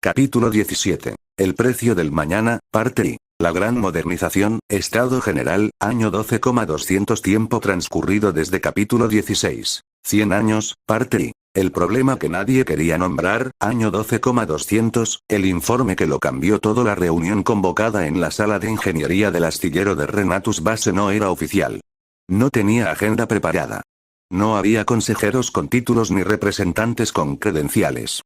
Capítulo 17. El precio del mañana, parte I. La gran modernización, Estado General, año 12,200. Tiempo transcurrido desde capítulo 16. 100 años, parte I. El problema que nadie quería nombrar, año 12,200, el informe que lo cambió todo. La reunión convocada en la sala de ingeniería del astillero de Renatus Base no era oficial. No tenía agenda preparada. No había consejeros con títulos ni representantes con credenciales.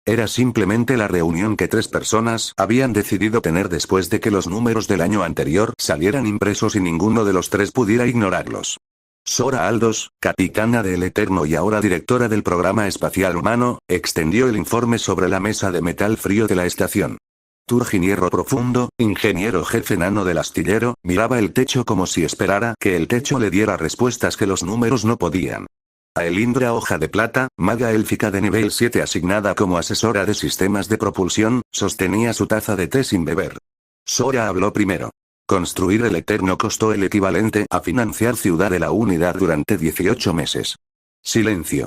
Era simplemente la reunión que 3 personas habían decidido tener después de que los números del año anterior salieran impresos y ninguno de los 3 pudiera ignorarlos. Sora Aldos, capitana del Eterno y ahora directora del programa espacial humano, extendió el informe sobre la mesa de metal frío de la estación. Turgin Hierro Profundo, ingeniero jefe nano del astillero, miraba el techo como si esperara que el techo le diera respuestas que los números no podían. A Elindra Hoja de Plata, maga élfica de nivel 7 asignada como asesora de sistemas de propulsión, sostenía su taza de té sin beber. Sora habló primero. Construir el Eterno costó el equivalente a financiar Ciudad de la Unidad durante 18 meses. Silencio.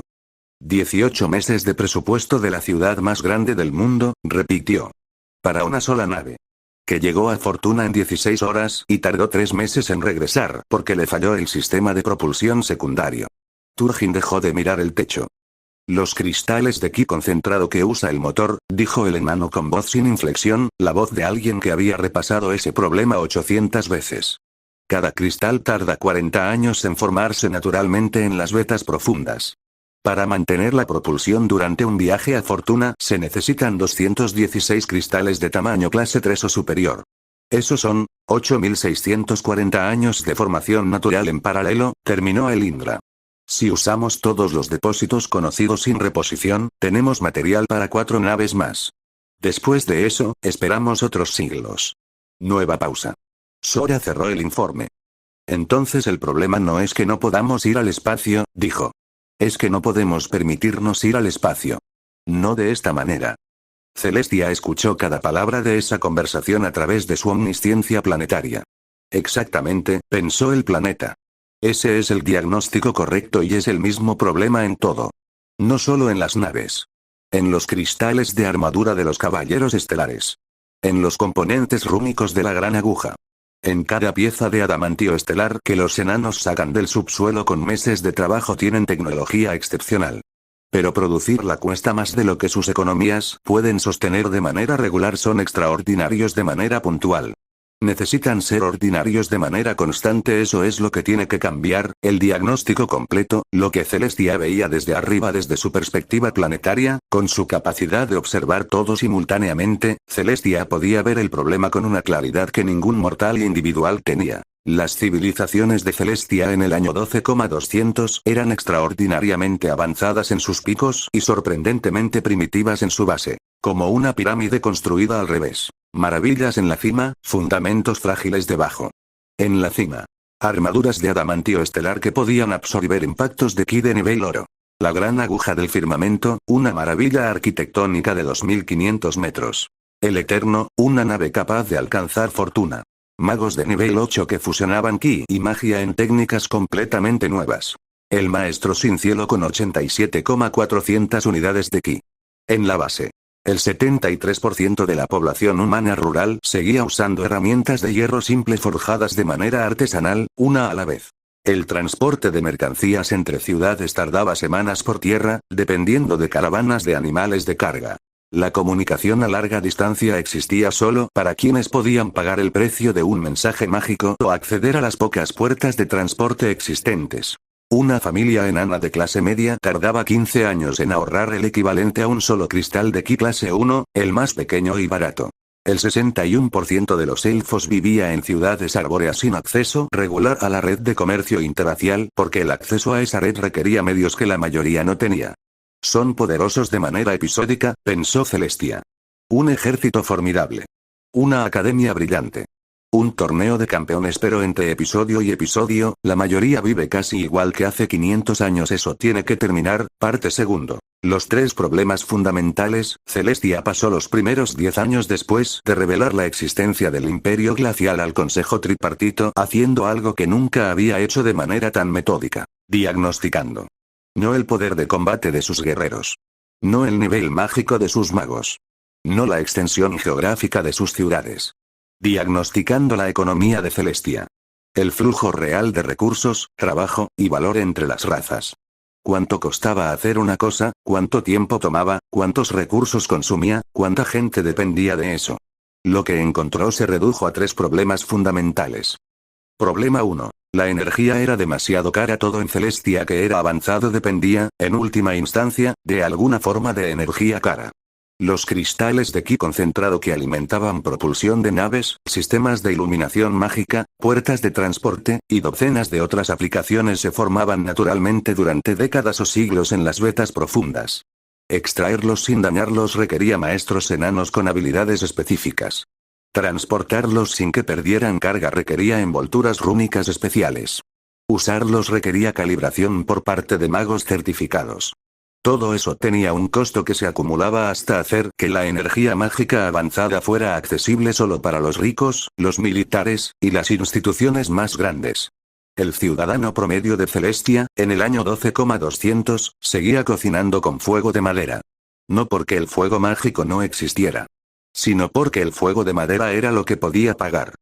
18 meses de presupuesto de la ciudad más grande del mundo, repitió. Para una sola nave. Que llegó a Fortuna en 16 horas y tardó 3 meses en regresar porque le falló el sistema de propulsión secundario. Turgin dejó de mirar el techo. Los cristales de ki concentrado que usa el motor, dijo el enano con voz sin inflexión, la voz de alguien que había repasado ese problema 800 veces. Cada cristal tarda 40 años en formarse naturalmente en las vetas profundas. Para mantener la propulsión durante un viaje a Fortuna se necesitan 216 cristales de tamaño clase 3 o superior. Esos son 8.640 años de formación natural en paralelo, terminó Elindra. Si usamos todos los depósitos conocidos sin reposición, tenemos material para 4 naves más. Después de eso, esperamos otros siglos. Nueva pausa. Sora cerró el informe. Entonces el problema no es que no podamos ir al espacio, dijo. Es que no podemos permitirnos ir al espacio. No de esta manera. Celestia escuchó cada palabra de esa conversación a través de su omnisciencia planetaria. Exactamente, pensó el planeta. Ese es el diagnóstico correcto y es el mismo problema en todo. No solo en las naves. En los cristales de armadura de los caballeros estelares. En los componentes rúnicos de la gran aguja. En cada pieza de adamantio estelar que los enanos sacan del subsuelo con meses de trabajo tienen tecnología excepcional. Pero producirla cuesta más de lo que sus economías pueden sostener de manera regular. Son extraordinarios de manera puntual. Necesitan ser ordinarios de manera constante. Eso es lo que tiene que cambiar, el diagnóstico completo, lo que Celestia veía desde arriba desde su perspectiva planetaria, con su capacidad de observar todo simultáneamente, Celestia podía ver el problema con una claridad que ningún mortal individual tenía. Las civilizaciones de Celestia en el año 12,200 eran extraordinariamente avanzadas en sus picos y sorprendentemente primitivas en su base. Como una pirámide construida al revés. Maravillas en la cima, fundamentos frágiles debajo. En la cima. Armaduras de adamantio estelar que podían absorber impactos de ki de nivel oro. La gran aguja del firmamento, una maravilla arquitectónica de 2500 metros. El Eterno, una nave capaz de alcanzar Fortuna. Magos de nivel 8 que fusionaban ki y magia en técnicas completamente nuevas. El maestro sin cielo con 87,400 unidades de ki. En la base. El 73% de la población humana rural seguía usando herramientas de hierro simple forjadas de manera artesanal, una a la vez. El transporte de mercancías entre ciudades tardaba semanas por tierra, dependiendo de caravanas de animales de carga. La comunicación a larga distancia existía solo para quienes podían pagar el precio de un mensaje mágico o acceder a las pocas puertas de transporte existentes. Una familia enana de clase media tardaba 15 años en ahorrar el equivalente a un solo cristal de ki clase 1, el más pequeño y barato. El 61% de los elfos vivía en ciudades arbóreas sin acceso regular a la red de comercio interracial porque el acceso a esa red requería medios que la mayoría no tenía. Son poderosos de manera episódica, pensó Celestia. Un ejército formidable. Una academia brillante. Un torneo de campeones, pero entre episodio y episodio, la mayoría vive casi igual que hace 500 años. Eso tiene que terminar, parte segundo. Los 3 problemas fundamentales, Celestia pasó los primeros 10 años después de revelar la existencia del Imperio Glacial al Consejo Tripartito, haciendo algo que nunca había hecho de manera tan metódica, diagnosticando. No el poder de combate de sus guerreros. No el nivel mágico de sus magos. no la extensión geográfica de sus ciudades. Diagnosticando la economía de Celestia. El flujo real de recursos, trabajo, y valor entre las razas. Cuánto costaba hacer una cosa, cuánto tiempo tomaba, cuántos recursos consumía, cuánta gente dependía de eso. Lo que encontró se redujo a 3 problemas fundamentales. Problema 1. La energía era demasiado cara. Todo en Celestia que era avanzado dependía, en última instancia, de alguna forma de energía cara. Los cristales de ki concentrado que alimentaban propulsión de naves, sistemas de iluminación mágica, puertas de transporte, y docenas de otras aplicaciones se formaban naturalmente durante décadas o siglos en las vetas profundas. Extraerlos sin dañarlos requería maestros enanos con habilidades específicas. Transportarlos sin que perdieran carga requería envolturas rúnicas especiales. Usarlos requería calibración por parte de magos certificados. Todo eso tenía un costo que se acumulaba hasta hacer que la energía mágica avanzada fuera accesible solo para los ricos, los militares, y las instituciones más grandes. El ciudadano promedio de Celestia, en el año 12,200, seguía cocinando con fuego de madera. No porque el fuego mágico no existiera, sino porque el fuego de madera era lo que podía pagar.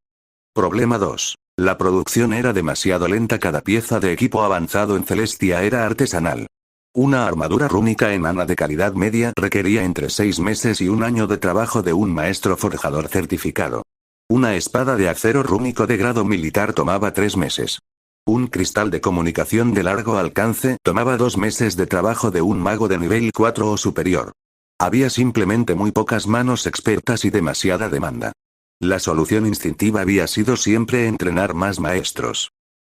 Problema 2. La producción era demasiado lenta. Cada pieza de equipo avanzado en Celestia era artesanal. Una armadura rúnica enana de calidad media requería entre 6 meses y 1 año de trabajo de un maestro forjador certificado. Una espada de acero rúnico de grado militar tomaba 3 meses. Un cristal de comunicación de largo alcance tomaba 2 meses de trabajo de un mago de nivel 4 o superior. Había simplemente muy pocas manos expertas y demasiada demanda. La solución instintiva había sido siempre entrenar más maestros.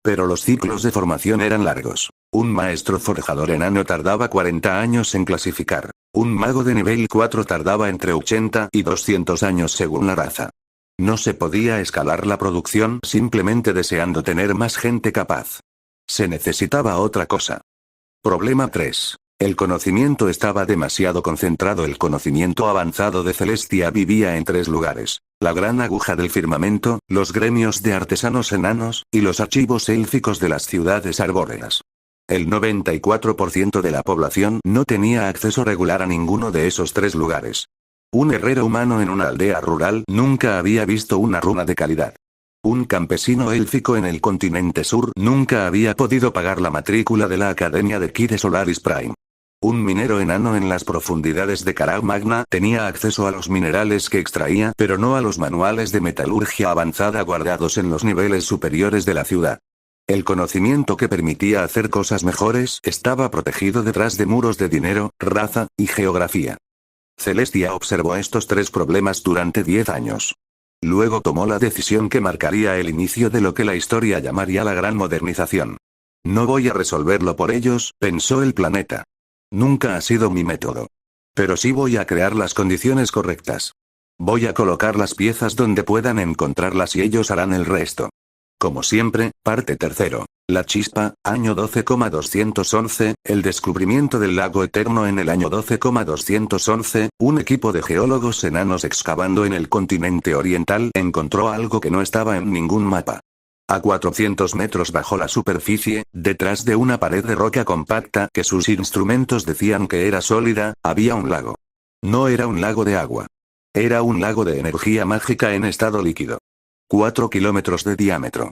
Pero los ciclos de formación eran largos. Un maestro forjador enano tardaba 40 años en clasificar. Un mago de nivel 4 tardaba entre 80 y 200 años según la raza. No se podía escalar la producción simplemente deseando tener más gente capaz. Se necesitaba otra cosa. Problema 3. El conocimiento estaba demasiado concentrado. El conocimiento avanzado de Celestia vivía en 3 lugares: la gran aguja del firmamento, los gremios de artesanos enanos, y los archivos élficos de las ciudades arbóreas. El 94% de la población no tenía acceso regular a ninguno de esos 3 lugares. Un herrero humano en una aldea rural nunca había visto una runa de calidad. Un campesino élfico en el continente sur nunca había podido pagar la matrícula de la Academia de Ki de Solaris Prime. Un minero enano en las profundidades de Carag Magna tenía acceso a los minerales que extraía, pero no a los manuales de metalurgia avanzada guardados en los niveles superiores de la ciudad. El conocimiento que permitía hacer cosas mejores estaba protegido detrás de muros de dinero, raza, y geografía. Celestia observó estos 3 problemas durante 10 años. Luego tomó la decisión que marcaría el inicio de lo que la historia llamaría la Gran Modernización. No voy a resolverlo por ellos, pensó el planeta. Nunca ha sido mi método. Pero sí voy a crear las condiciones correctas. Voy a colocar las piezas donde puedan encontrarlas y ellos harán el resto. Como siempre, parte 3. La chispa, año 12,211, el descubrimiento del lago eterno. En el año 12,211, un equipo de geólogos enanos excavando en el continente oriental encontró algo que no estaba en ningún mapa. A 400 metros bajo la superficie, detrás de una pared de roca compacta que sus instrumentos decían que era sólida, había un lago. No era un lago de agua. Era un lago de energía mágica en estado líquido. 4 kilómetros de diámetro.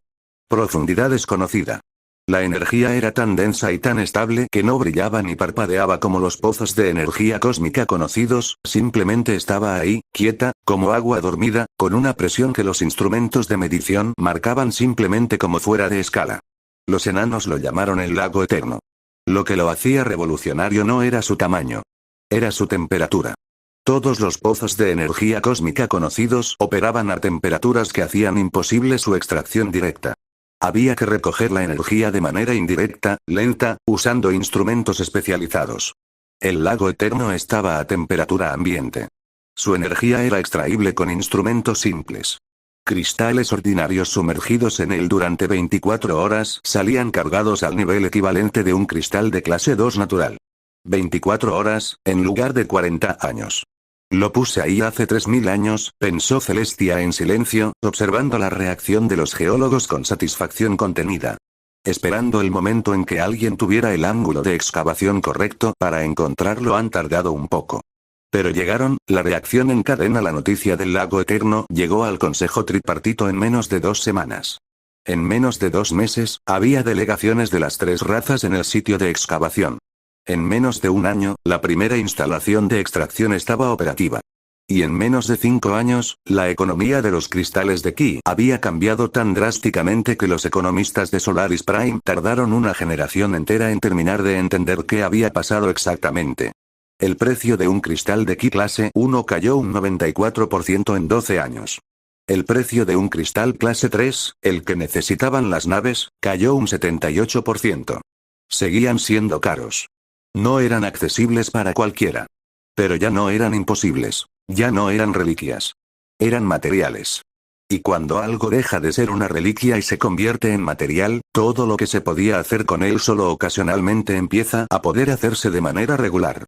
Profundidad desconocida. La energía era tan densa y tan estable que no brillaba ni parpadeaba como los pozos de energía cósmica conocidos, simplemente estaba ahí, quieta, como agua dormida, con una presión que los instrumentos de medición marcaban simplemente como fuera de escala. Los enanos lo llamaron el lago eterno. Lo que lo hacía revolucionario no era su tamaño. Era su temperatura. Todos los pozos de energía cósmica conocidos operaban a temperaturas que hacían imposible su extracción directa. Había que recoger la energía de manera indirecta, lenta, usando instrumentos especializados. El lago eterno estaba a temperatura ambiente. Su energía era extraíble con instrumentos simples. Cristales ordinarios sumergidos en él durante 24 horas salían cargados al nivel equivalente de un cristal de clase 2 natural. 24 horas, en lugar de 40 años. Lo puse ahí hace 3000 años, pensó Celestia en silencio, observando la reacción de los geólogos con satisfacción contenida. Esperando el momento en que alguien tuviera el ángulo de excavación correcto para encontrarlo. Han tardado un poco. Pero llegaron, la reacción en cadena. La noticia del lago eterno llegó al Consejo Tripartito en menos de 2 semanas. En menos de 2 meses, había delegaciones de las 3 razas en el sitio de excavación. En menos de un año, la primera instalación de extracción estaba operativa. Y en menos de 5 años, la economía de los cristales de Ki había cambiado tan drásticamente que los economistas de Solaris Prime tardaron una generación entera en terminar de entender qué había pasado exactamente. El precio de un cristal de Ki clase 1 cayó un 94% en 12 años. El precio de un cristal clase 3, el que necesitaban las naves, cayó un 78%. Seguían siendo caros. No eran accesibles para cualquiera. Pero ya no eran imposibles. Ya no eran reliquias. Eran materiales. Y cuando algo deja de ser una reliquia y se convierte en material, todo lo que se podía hacer con él solo ocasionalmente empieza a poder hacerse de manera regular.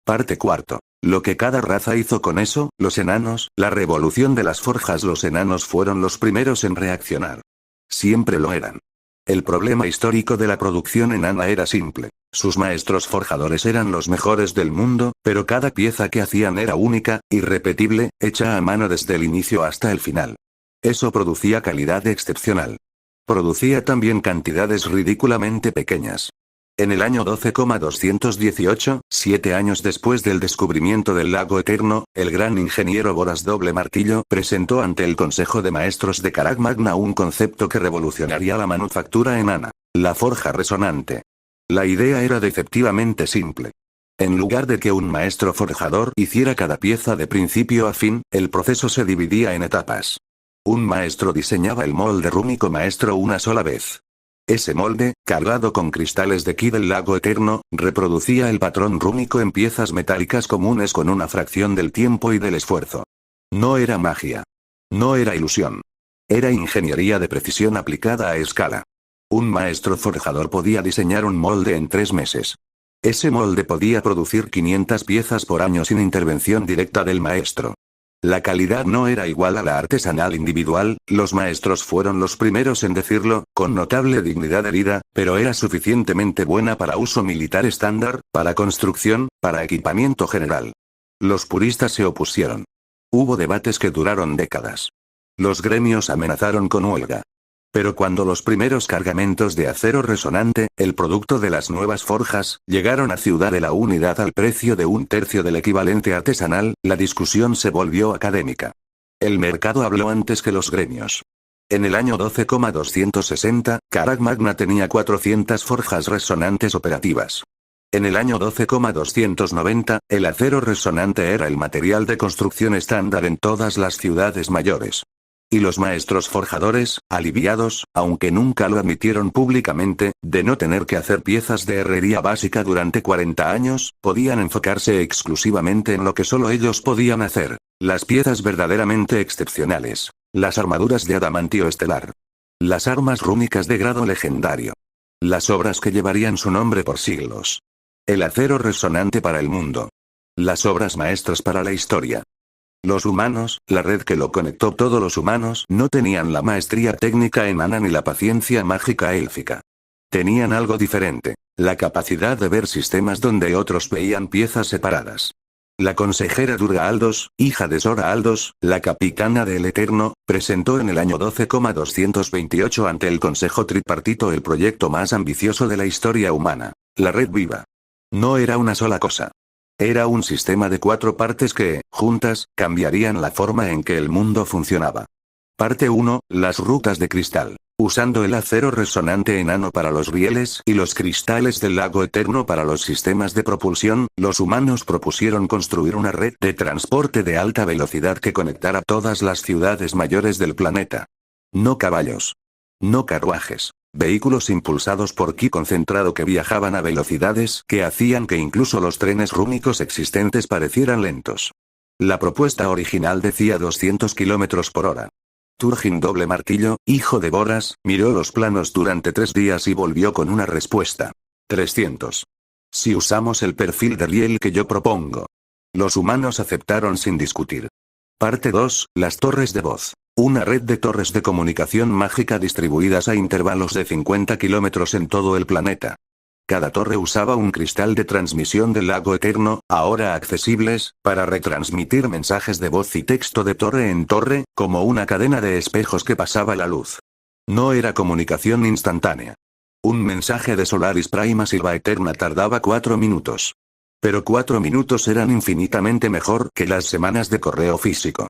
Parte 4. Lo que cada raza hizo con eso, los enanos, la revolución de las forjas. Los enanos fueron los primeros en reaccionar. Siempre lo eran. El problema histórico de la producción enana era simple. Sus maestros forjadores eran los mejores del mundo, pero cada pieza que hacían era única, irrepetible, hecha a mano desde el inicio hasta el final. Eso producía calidad excepcional. Producía también cantidades ridículamente pequeñas. En el año 12,218, 7 años después del descubrimiento del lago eterno, el gran ingeniero Boras Doble Martillo presentó ante el Consejo de Maestros de Carag Magna un concepto que revolucionaría la manufactura enana: la forja resonante. La idea era deceptivamente simple. En lugar de que un maestro forjador hiciera cada pieza de principio a fin, el proceso se dividía en etapas. Un maestro diseñaba el molde rúnico maestro una sola vez. Ese molde, cargado con cristales de Ki del lago eterno, reproducía el patrón rúnico en piezas metálicas comunes con una fracción del tiempo y del esfuerzo. No era magia. No era ilusión. Era ingeniería de precisión aplicada a escala. Un maestro forjador podía diseñar un molde en 3 meses. Ese molde podía producir 500 piezas por año sin intervención directa del maestro. La calidad no era igual a la artesanal individual, los maestros fueron los primeros en decirlo, con notable dignidad herida, pero era suficientemente buena para uso militar estándar, para construcción, para equipamiento general. Los puristas se opusieron. Hubo debates que duraron décadas. Los gremios amenazaron con huelga. Pero cuando los primeros cargamentos de acero resonante, el producto de las nuevas forjas, llegaron a Ciudad de la Unidad al precio de 1/3 del equivalente artesanal, la discusión se volvió académica. El mercado habló antes que los gremios. En el año 12,260, Carag Magna tenía 400 forjas resonantes operativas. En el año 12,290, el acero resonante era el material de construcción estándar en todas las ciudades mayores. Y los maestros forjadores, aliviados, aunque nunca lo admitieron públicamente, de no tener que hacer piezas de herrería básica durante 40 años, podían enfocarse exclusivamente en lo que solo ellos podían hacer: las piezas verdaderamente excepcionales. Las armaduras de adamantio estelar. Las armas rúnicas de grado legendario. Las obras que llevarían su nombre por siglos. El acero resonante para el mundo. Las obras maestras para la historia. Los humanos, la red que lo conectó. Todos los humanos no tenían la maestría técnica enana ni la paciencia mágica élfica. Tenían algo diferente: la capacidad de ver sistemas donde otros veían piezas separadas. La consejera Durga Aldos, hija de Sora Aldos, la capitana del Eterno, presentó en el año 12,228 ante el Consejo Tripartito el proyecto más ambicioso de la historia humana: la Red Viva. No era una sola cosa. Era un sistema de 4 partes que, juntas, cambiarían la forma en que el mundo funcionaba. Parte 1, las rutas de cristal. Usando el acero resonante enano para los rieles y los cristales del lago eterno para los sistemas de propulsión, los humanos propusieron construir una red de transporte de alta velocidad que conectara todas las ciudades mayores del planeta. No caballos. No carruajes. Vehículos impulsados por ki concentrado que viajaban a velocidades que hacían que incluso los trenes rúnicos existentes parecieran lentos. La propuesta original decía 200 km por hora. Turgin Doble Martillo, hijo de Boras, miró los planos durante 3 días y volvió con una respuesta. 300. Si usamos el perfil de riel que yo propongo. Los humanos aceptaron sin discutir. Parte 2, las torres de voz. Una red de torres de comunicación mágica distribuidas a intervalos de 50 kilómetros en todo el planeta. Cada torre usaba un cristal de transmisión del lago eterno, ahora accesibles, para retransmitir mensajes de voz y texto de torre en torre, como una cadena de espejos que pasaba la luz. No era comunicación instantánea. Un mensaje de Solaris Prime a Silva Eterna tardaba 4 minutos. Pero 4 minutos eran infinitamente mejor que las semanas de correo físico.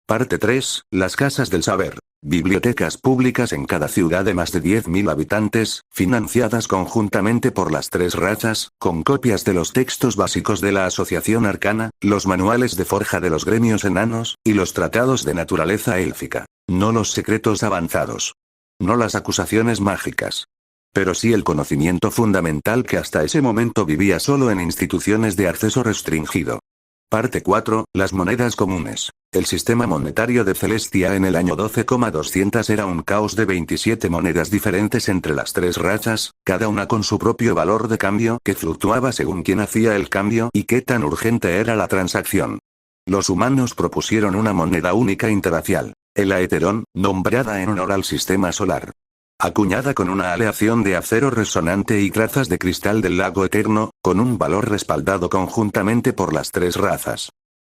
Parte 3. Las casas del saber. Bibliotecas públicas en cada ciudad de más de 10.000 habitantes, financiadas conjuntamente por las 3 razas, con copias de los textos básicos de la Asociación Arcana, los manuales de forja de los gremios enanos, y los tratados de naturaleza élfica. No los secretos avanzados. No las acusaciones mágicas. Pero sí el conocimiento fundamental que hasta ese momento vivía solo en instituciones de acceso restringido. Parte 4. Las monedas comunes. El sistema monetario de Celestia en el año 12,200 era un caos de 27 monedas diferentes entre las 3 razas, cada una con su propio valor de cambio que fluctuaba según quién hacía el cambio y qué tan urgente era la transacción. Los humanos propusieron una moneda única interracial, el Aeterón, nombrada en honor al sistema solar. Acuñada con una aleación de acero resonante y trazas de cristal del lago eterno, con un valor respaldado conjuntamente por las 3 razas.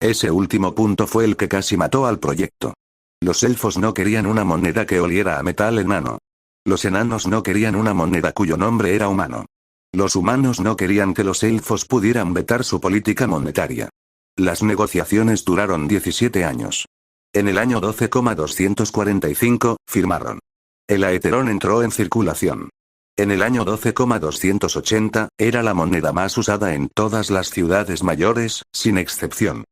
Ese último punto fue el que casi mató al proyecto. Los elfos no querían una moneda que oliera a metal enano. Los enanos no querían una moneda cuyo nombre era humano. Los humanos no querían que los elfos pudieran vetar su política monetaria. Las negociaciones duraron 17 años. En el año 12,245, firmaron. El Aeterón entró en circulación. En el año 12,280, era la moneda más usada en todas las ciudades mayores, sin excepción.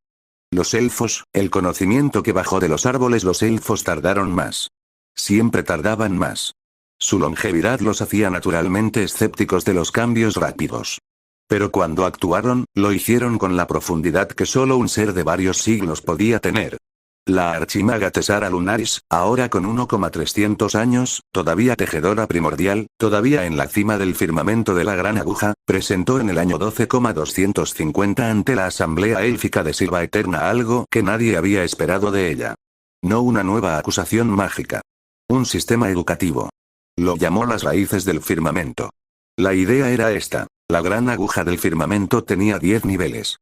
Los elfos, el conocimiento que bajó de los árboles, los elfos tardaron más. Siempre tardaban más. Su longevidad los hacía naturalmente escépticos de los cambios rápidos. Pero cuando actuaron, lo hicieron con la profundidad que solo un ser de varios siglos podía tener. La archimaga Tesara Lunaris, ahora con 1,300 años, todavía tejedora primordial, todavía en la cima del firmamento de la gran aguja, presentó en el año 12,250 ante la Asamblea Élfica de Silva Eterna algo que nadie había esperado de ella. No una nueva acusación mágica. Un sistema educativo. Lo llamó las raíces del firmamento. La idea era esta: la gran aguja del firmamento tenía 10 niveles.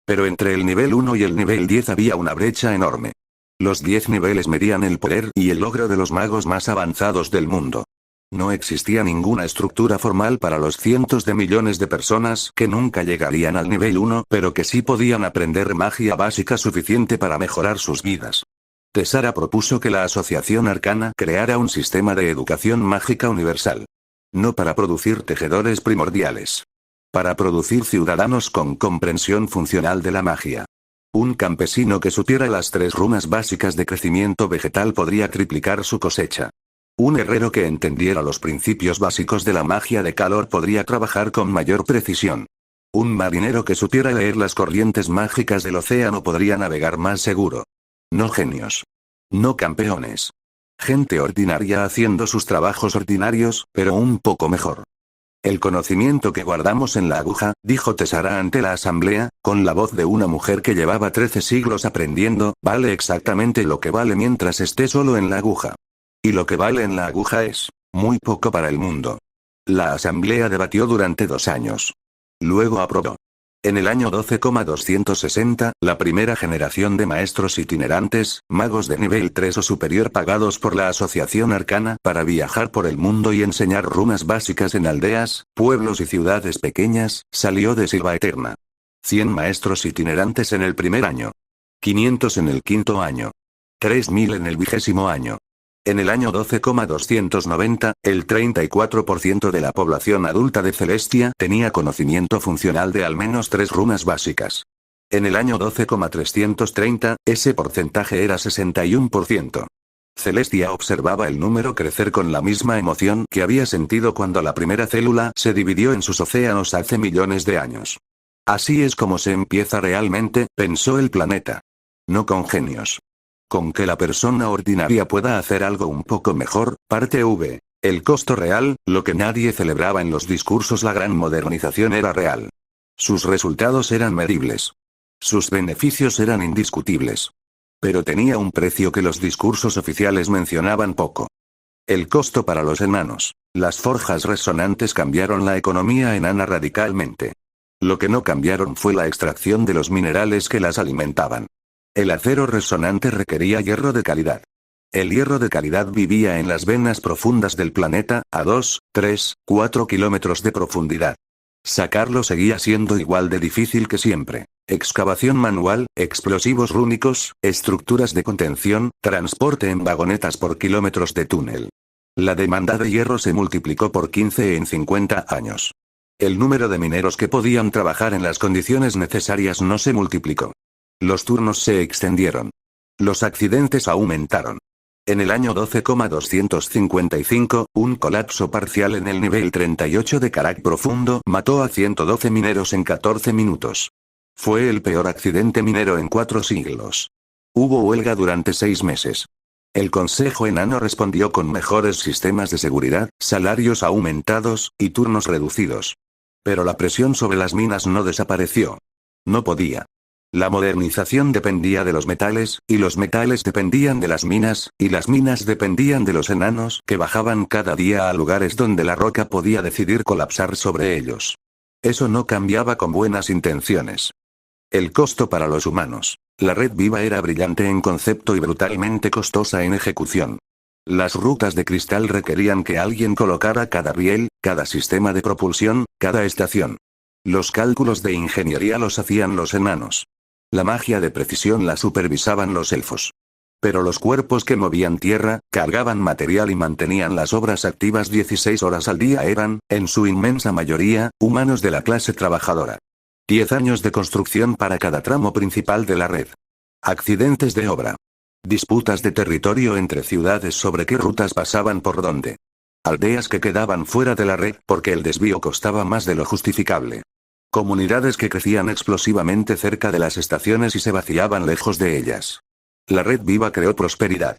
Pero entre el nivel 1 y el nivel 10 había una brecha enorme. Los 10 niveles medían el poder y el logro de los magos más avanzados del mundo. No existía ninguna estructura formal para los cientos de millones de personas que nunca llegarían al nivel 1, pero que sí podían aprender magia básica suficiente para mejorar sus vidas. Tesara propuso que la Asociación Arcana creara un sistema de educación mágica universal. No para producir tejedores primordiales. Para producir ciudadanos con comprensión funcional de la magia. Un campesino que supiera las 3 runas básicas de crecimiento vegetal podría triplicar su cosecha. Un herrero que entendiera los principios básicos de la magia de calor podría trabajar con mayor precisión. Un marinero que supiera leer las corrientes mágicas del océano podría navegar más seguro. No genios. No campeones. Gente ordinaria haciendo sus trabajos ordinarios, pero un poco mejor. El conocimiento que guardamos en la aguja, dijo Tesara ante la asamblea, con la voz de una mujer que llevaba 13 siglos aprendiendo, vale exactamente lo que vale mientras esté solo en la aguja. Y lo que vale en la aguja es muy poco para el mundo. La asamblea debatió durante 2 años. Luego aprobó. En el año 12,260, la primera generación de maestros itinerantes, magos de nivel 3 o superior pagados por la Asociación Arcana para viajar por el mundo y enseñar runas básicas en aldeas, pueblos y ciudades pequeñas, salió de Silva Eterna. 100 maestros itinerantes en el primer año. 500 en el quinto año. 3000 en el 20º año. En el año 12,290, el 34% de la población adulta de Celestia tenía conocimiento funcional de al menos 3 runas básicas. En el año 12,330, ese porcentaje era 61%. Celestia observaba el número crecer con la misma emoción que había sentido cuando la primera célula se dividió en sus océanos hace millones de años. Así es como se empieza realmente, pensó el planeta. No con genios. Con que la persona ordinaria pueda hacer algo un poco mejor. Parte V. El costo real, lo que nadie celebraba en los discursos. La gran modernización era real. Sus resultados eran medibles. Sus beneficios eran indiscutibles. Pero tenía un precio que los discursos oficiales mencionaban poco. El costo para los enanos. Las forjas resonantes cambiaron la economía enana radicalmente. Lo que no cambiaron fue la extracción de los minerales que las alimentaban. El acero resonante requería hierro de calidad. El hierro de calidad vivía en las venas profundas del planeta, a 2, 3, 4 kilómetros de profundidad. Sacarlo seguía siendo igual de difícil que siempre. Excavación manual, explosivos rúnicos, estructuras de contención, transporte en vagonetas por kilómetros de túnel. La demanda de hierro se multiplicó por 15 en 50 años. El número de mineros que podían trabajar en las condiciones necesarias no se multiplicó. Los turnos se extendieron. Los accidentes aumentaron. En el año 12,255, un colapso parcial en el nivel 38 de Karak profundo mató a 112 mineros en 14 minutos. Fue el peor accidente minero en 4 siglos. Hubo huelga durante 6 meses. El Consejo Enano respondió con mejores sistemas de seguridad, salarios aumentados, y turnos reducidos. Pero la presión sobre las minas no desapareció. No podía. La modernización dependía de los metales, y los metales dependían de las minas, y las minas dependían de los enanos que bajaban cada día a lugares donde la roca podía decidir colapsar sobre ellos. Eso no cambiaba con buenas intenciones. El costo para los humanos. La red viva era brillante en concepto y brutalmente costosa en ejecución. Las rutas de cristal requerían que alguien colocara cada riel, cada sistema de propulsión, cada estación. Los cálculos de ingeniería los hacían los enanos. La magia de precisión la supervisaban los elfos. Pero los cuerpos que movían tierra, cargaban material y mantenían las obras activas 16 horas al día eran, en su inmensa mayoría, humanos de la clase trabajadora. 10 años de construcción para cada tramo principal de la red. Accidentes de obra. Disputas de territorio entre ciudades sobre qué rutas pasaban por dónde. Aldeas que quedaban fuera de la red porque el desvío costaba más de lo justificable. Comunidades que crecían explosivamente cerca de las estaciones y se vaciaban lejos de ellas. La red viva creó prosperidad.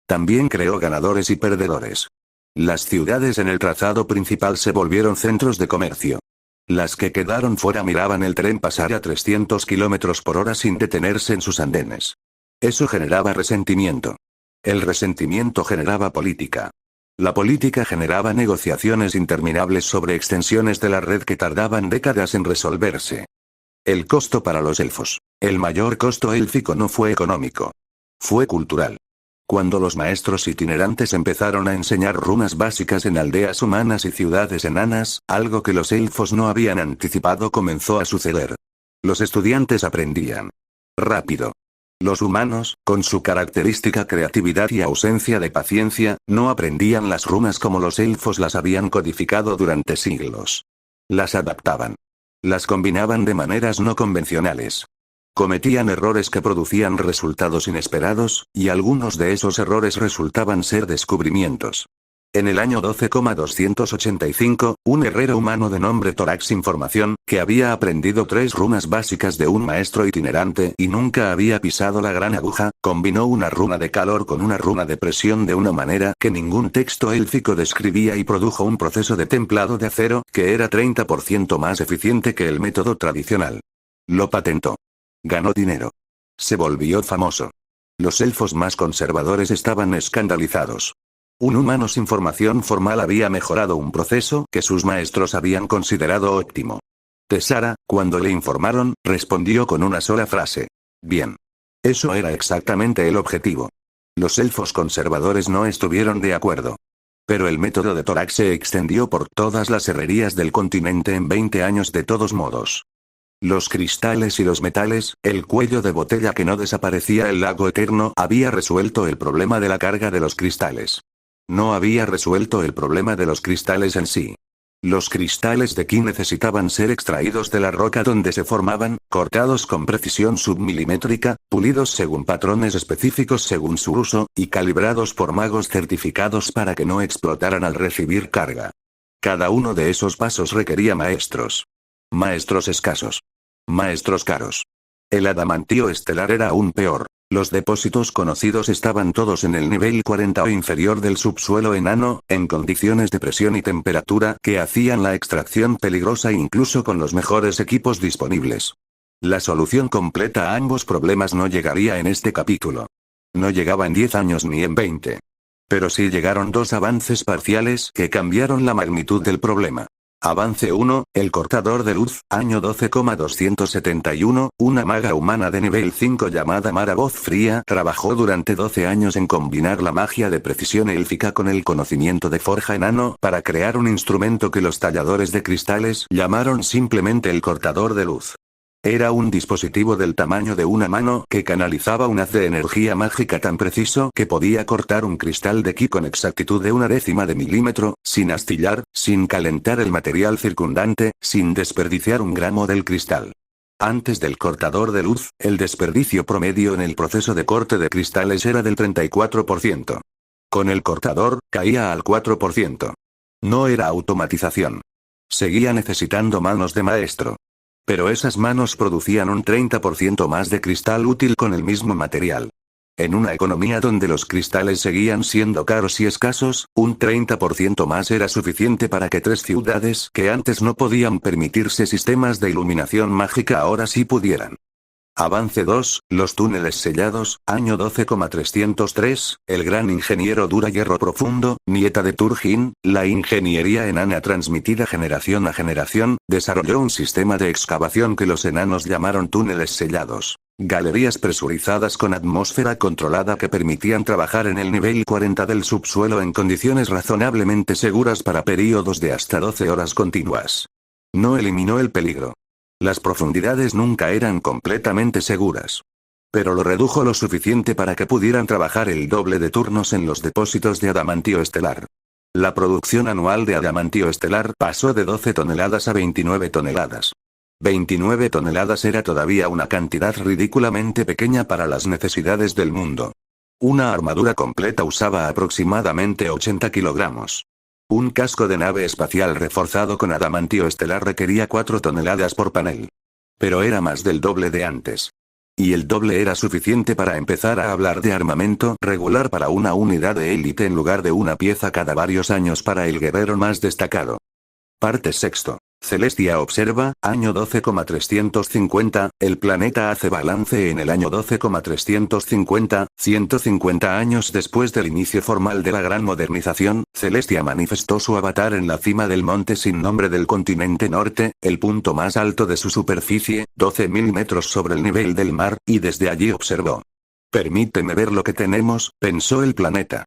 También creó ganadores y perdedores. Las ciudades en el trazado principal se volvieron centros de comercio. Las que quedaron fuera miraban el tren pasar a 300 kilómetros por hora sin detenerse en sus andenes. Eso generaba resentimiento. El resentimiento generaba política. La política generaba negociaciones interminables sobre extensiones de la red que tardaban décadas en resolverse. El costo para los elfos. El mayor costo élfico no fue económico. Fue cultural. Cuando los maestros itinerantes empezaron a enseñar runas básicas en aldeas humanas y ciudades enanas, algo que los elfos no habían anticipado comenzó a suceder. Los estudiantes aprendían rápido. Los humanos, con su característica creatividad y ausencia de paciencia, no aprendían las runas como los elfos las habían codificado durante siglos. Las adaptaban. Las combinaban de maneras no convencionales. Cometían errores que producían resultados inesperados, y algunos de esos errores resultaban ser descubrimientos. En el año 12,285, un herrero humano de nombre Torax Información, que había aprendido 3 runas básicas de un maestro itinerante y nunca había pisado la gran aguja, combinó una runa de calor con una runa de presión de una manera que ningún texto élfico describía y produjo un proceso de templado de acero que era 30% más eficiente que el método tradicional. Lo patentó. Ganó dinero. Se volvió famoso. Los elfos más conservadores estaban escandalizados. Un humano sin formación formal había mejorado un proceso que sus maestros habían considerado óptimo. Tesara, cuando le informaron, respondió con una sola frase. Bien. Eso era exactamente el objetivo. Los elfos conservadores no estuvieron de acuerdo. Pero el método de Torax se extendió por todas las herrerías del continente en 20 años de todos modos. Los cristales y los metales, el cuello de botella que no desaparecía el lago eterno había resuelto el problema de la carga de los cristales. No había resuelto el problema de los cristales en sí. Los cristales de ki necesitaban ser extraídos de la roca donde se formaban, cortados con precisión submilimétrica, pulidos según patrones específicos según su uso, y calibrados por magos certificados para que no explotaran al recibir carga. Cada uno de esos pasos requería maestros. Maestros escasos. Maestros caros. El adamantío estelar era aún peor. Los depósitos conocidos estaban todos en el nivel 40 o inferior del subsuelo enano, en condiciones de presión y temperatura que hacían la extracción peligrosa incluso con los mejores equipos disponibles. La solución completa a ambos problemas no llegaría en este capítulo. No llegaba en 10 años ni en 20. Pero sí llegaron dos avances parciales que cambiaron la magnitud del problema. Avance 1, el cortador de luz, año 12,271, una maga humana de nivel 5 llamada Mara Voz Fría trabajó durante 12 años en combinar la magia de precisión élfica con el conocimiento de forja enano para crear un instrumento que los talladores de cristales llamaron simplemente el cortador de luz. Era un dispositivo del tamaño de una mano que canalizaba un haz de energía mágica tan preciso que podía cortar un cristal de ki con exactitud de 1/10 de milímetro, sin astillar, sin calentar el material circundante, sin desperdiciar un gramo del cristal. Antes del cortador de luz, el desperdicio promedio en el proceso de corte de cristales era del 34%. Con el cortador, caía al 4%. No era automatización. Seguía necesitando manos de maestro. Pero esas manos producían un 30% más de cristal útil con el mismo material. En una economía donde los cristales seguían siendo caros y escasos, un 30% más era suficiente para que 3 ciudades que antes no podían permitirse sistemas de iluminación mágica ahora sí pudieran. Avance 2, los túneles sellados, año 12,303, el gran ingeniero Dura Hierro Profundo, nieta de Turgin, la ingeniería enana transmitida generación a generación, desarrolló un sistema de excavación que los enanos llamaron túneles sellados. Galerías presurizadas con atmósfera controlada que permitían trabajar en el nivel 40 del subsuelo en condiciones razonablemente seguras para períodos de hasta 12 horas continuas. No eliminó el peligro. Las profundidades nunca eran completamente seguras. Pero lo redujo lo suficiente para que pudieran trabajar el doble de turnos en los depósitos de adamantio estelar. La producción anual de adamantio estelar pasó de 12 toneladas a 29 toneladas. 29 toneladas era todavía una cantidad ridículamente pequeña para las necesidades del mundo. Una armadura completa usaba aproximadamente 80 kilogramos. Un casco de nave espacial reforzado con adamantio estelar requería 4 toneladas por panel. Pero era más del doble de antes. Y el doble era suficiente para empezar a hablar de armamento regular para una unidad de élite en lugar de una pieza cada varios años para el guerrero más destacado. Parte sexto. Celestia observa, año 12,350, el planeta hace balance en el año 12,350, 150 años después del inicio formal de la gran modernización, Celestia manifestó su avatar en la cima del monte sin nombre del continente norte, el punto más alto de su superficie, 12.000 metros sobre el nivel del mar, y desde allí observó. Permíteme ver lo que tenemos, pensó el planeta.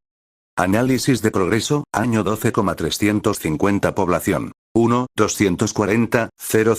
Análisis de progreso, año 12,350 población. 1, 240, 000,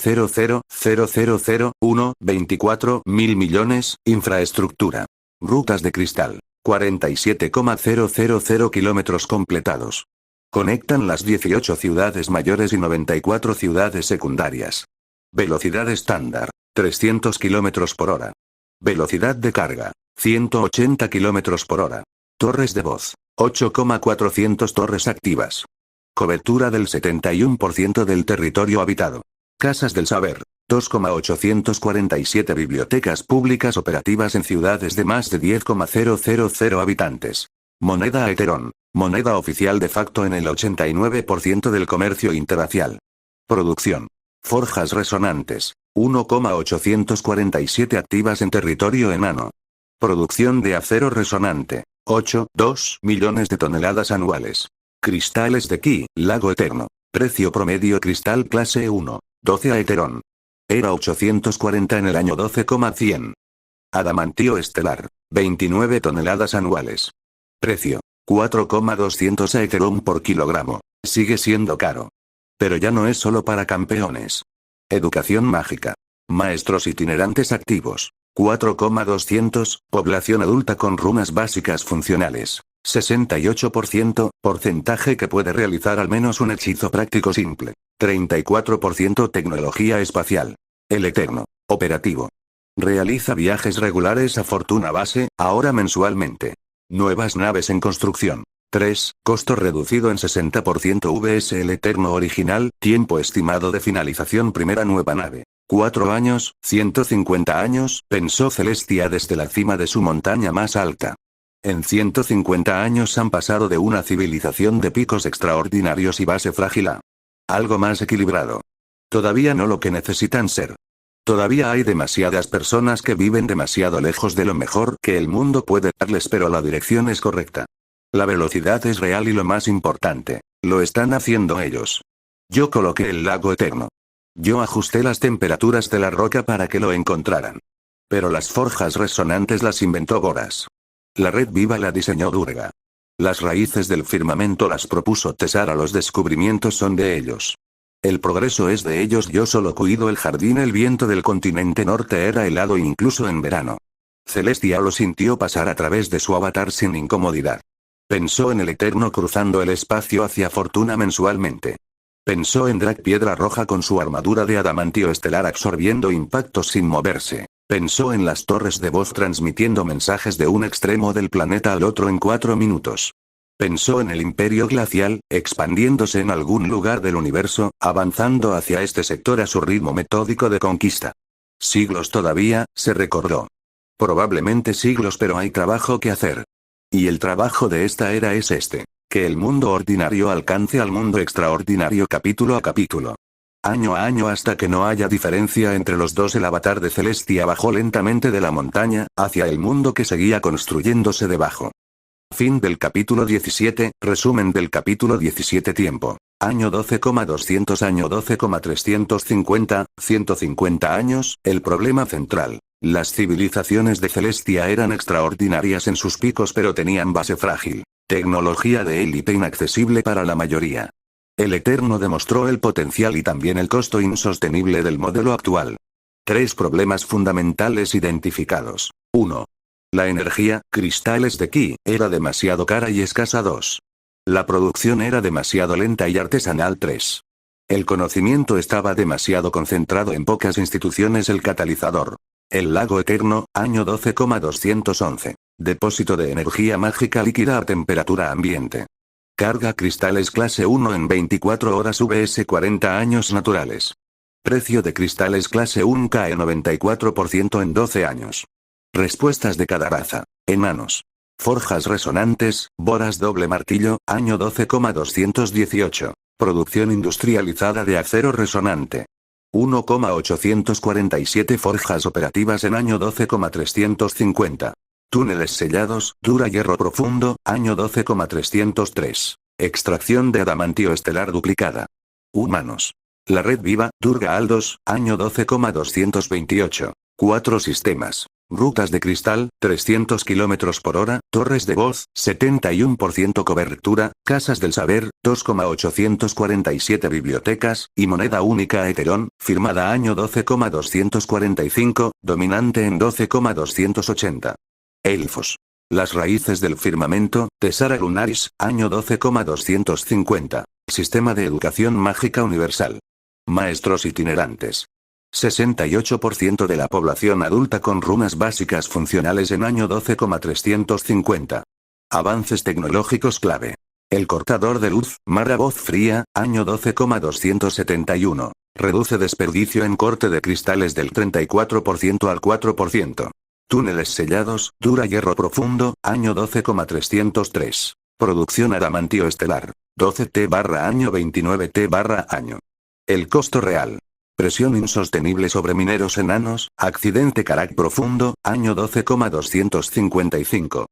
1, 24 mil millones, infraestructura. Rutas de cristal. 47,000 kilómetros completados. Conectan las 18 ciudades mayores y 94 ciudades secundarias. Velocidad estándar. 300 kilómetros por hora. Velocidad de carga. 180 kilómetros por hora. Torres de voz. 8,400 torres activas. Cobertura del 71% del territorio habitado. Casas del saber. 2,847 bibliotecas públicas operativas en ciudades de más de 10,000 habitantes. Moneda Aeteron. Moneda oficial de facto en el 89% del comercio interracial. Producción. Forjas resonantes. 1,847 activas en territorio enano. Producción de acero resonante. 8,2 millones de toneladas anuales. Cristales de ki, lago eterno. Precio promedio cristal clase 1. 12 Aeteron. Era 840 en el año 12,100. Adamantio estelar. 29 toneladas anuales. Precio. 4,200 Aeteron por kilogramo. Sigue siendo caro. Pero ya no es solo para campeones. Educación mágica. Maestros itinerantes activos. 4,200, población adulta con runas básicas funcionales. 68%, porcentaje que puede realizar al menos un hechizo práctico simple. 34% tecnología espacial. El Eterno. Operativo. Realiza viajes regulares a Fortuna Base, ahora mensualmente. Nuevas naves en construcción. 3. Costo reducido en 60% vs el Eterno original, tiempo estimado de finalización primera nueva nave. 4 años, 150 años, pensó Celestia desde la cima de su montaña más alta. En 150 años han pasado de una civilización de picos extraordinarios y base frágil a algo más equilibrado. Todavía no lo que necesitan ser. Todavía hay demasiadas personas que viven demasiado lejos de lo mejor que el mundo puede darles, pero la dirección es correcta. La velocidad es real y lo más importante, lo están haciendo ellos. Yo coloqué el lago eterno. Yo ajusté las temperaturas de la roca para que lo encontraran. Pero las forjas resonantes las inventó Boras. La red viva la diseñó Durga. Las raíces del firmamento las propuso Tesara, los descubrimientos son de ellos. El progreso es de ellos, yo solo cuido el jardín, el viento del continente norte era helado incluso en verano. Celestia lo sintió pasar a través de su avatar sin incomodidad. Pensó en el Eterno cruzando el espacio hacia Fortuna mensualmente. Pensó en Drag Piedra Roja con su armadura de adamantio estelar absorbiendo impactos sin moverse. Pensó en las torres de voz transmitiendo mensajes de un extremo del planeta al otro en 4 minutos. Pensó en el imperio glacial, expandiéndose en algún lugar del universo, avanzando hacia este sector a su ritmo metódico de conquista. Siglos todavía, se recordó. Probablemente siglos, pero hay trabajo que hacer. Y el trabajo de esta era es este. Que el mundo ordinario alcance al mundo extraordinario capítulo a capítulo. Año a año hasta que no haya diferencia entre los dos. El avatar de Celestia bajó lentamente de la montaña, hacia el mundo que seguía construyéndose debajo. Fin del capítulo 17, resumen del capítulo 17. Tiempo. Año 12,200, año 12,350, 150 años, el problema central. Las civilizaciones de Celestia eran extraordinarias en sus picos pero tenían base frágil. Tecnología de élite inaccesible para la mayoría. El Eterno demostró el potencial y también el costo insostenible del modelo actual. 3 problemas fundamentales identificados. 1. La energía, cristales de ki, era demasiado cara y escasa. 2. La producción era demasiado lenta y artesanal. 3. El conocimiento estaba demasiado concentrado en pocas instituciones. El catalizador. El lago eterno, año 12,211. Depósito de energía mágica líquida a temperatura ambiente. Carga cristales clase 1 en 24 horas vs 40 años naturales. Precio de cristales clase 1 cae 94% en 12 años. Respuestas de cada raza. Enanos. Forjas resonantes, Boras doble martillo, año 12,218. Producción industrializada de acero resonante. 1,847 forjas operativas en año 12,350. Túneles sellados, dura hierro profundo, año 12,303. Extracción de adamantio estelar duplicada. Humanos. La red viva, Durga Aldos, año 12,228. 4 sistemas. Rutas de cristal, 300 km por hora, torres de voz, 71% cobertura, casas del saber, 2,847 bibliotecas, y moneda única Eterón, firmada año 12,245, dominante en 12,280. Elfos. Las raíces del firmamento, Tesara Lunaris, año 12,250. Sistema de educación mágica universal. Maestros itinerantes. 68% de la población adulta con runas básicas funcionales en año 12,350. Avances tecnológicos clave. El cortador de luz, Mara voz fría, año 12,271. Reduce desperdicio en corte de cristales del 34% al 4%. Túneles sellados, dura hierro profundo, año 12,303. Producción adamantio estelar. 12T/año 29T/año. El costo real. Presión insostenible sobre mineros enanos, accidente Karak profundo, año 12,255.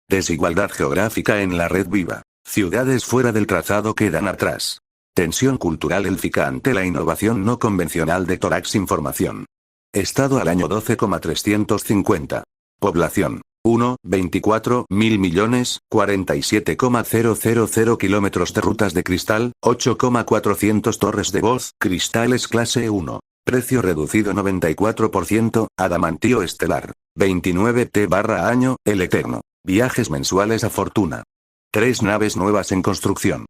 Desigualdad geográfica en la red viva. Ciudades fuera del trazado quedan atrás. Tensión cultural élfica ante la innovación no convencional de Torax Información. Estado al año 12,350. Población. 1, 24 mil millones, 47,000 kilómetros de rutas de cristal, 8,400 torres de voz, cristales clase 1. Precio reducido 94%, adamantio estelar. 29T/año, el eterno. Viajes mensuales a Fortuna. 3 naves nuevas en construcción.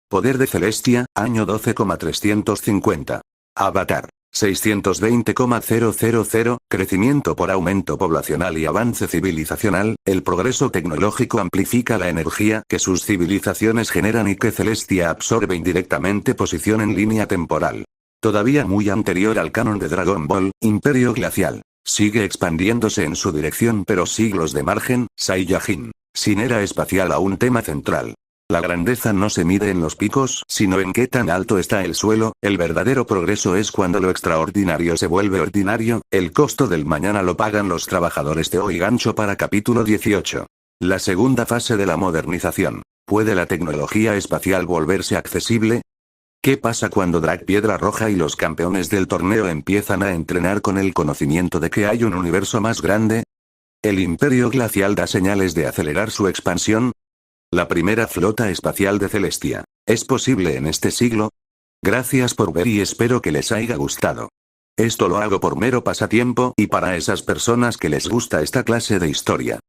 Poder de Celestia, año 12,350. Avatar. 620,000, crecimiento por aumento poblacional y avance civilizacional, el progreso tecnológico amplifica la energía que sus civilizaciones generan y que Celestia absorbe indirectamente. Posición en línea temporal. Todavía muy anterior al canon de Dragon Ball, Imperio Glacial. Sigue expandiéndose en su dirección pero siglos de margen, Saiyajin. Sin era espacial a un tema central. La grandeza no se mide en los picos, sino en qué tan alto está el suelo. El verdadero progreso es cuando lo extraordinario se vuelve ordinario. El costo del mañana lo pagan los trabajadores de hoy. Gancho para capítulo 18. La segunda fase de la modernización. ¿Puede la tecnología espacial volverse accesible? ¿Qué pasa cuando Drag Piedra Roja y los campeones del torneo empiezan a entrenar con el conocimiento de que hay un universo más grande? ¿El Imperio Glacial da señales de acelerar su expansión? La primera flota espacial de Celestia. ¿Es posible en este siglo? Gracias por ver y espero que les haya gustado. Esto lo hago por mero pasatiempo y para esas personas que les gusta esta clase de historia.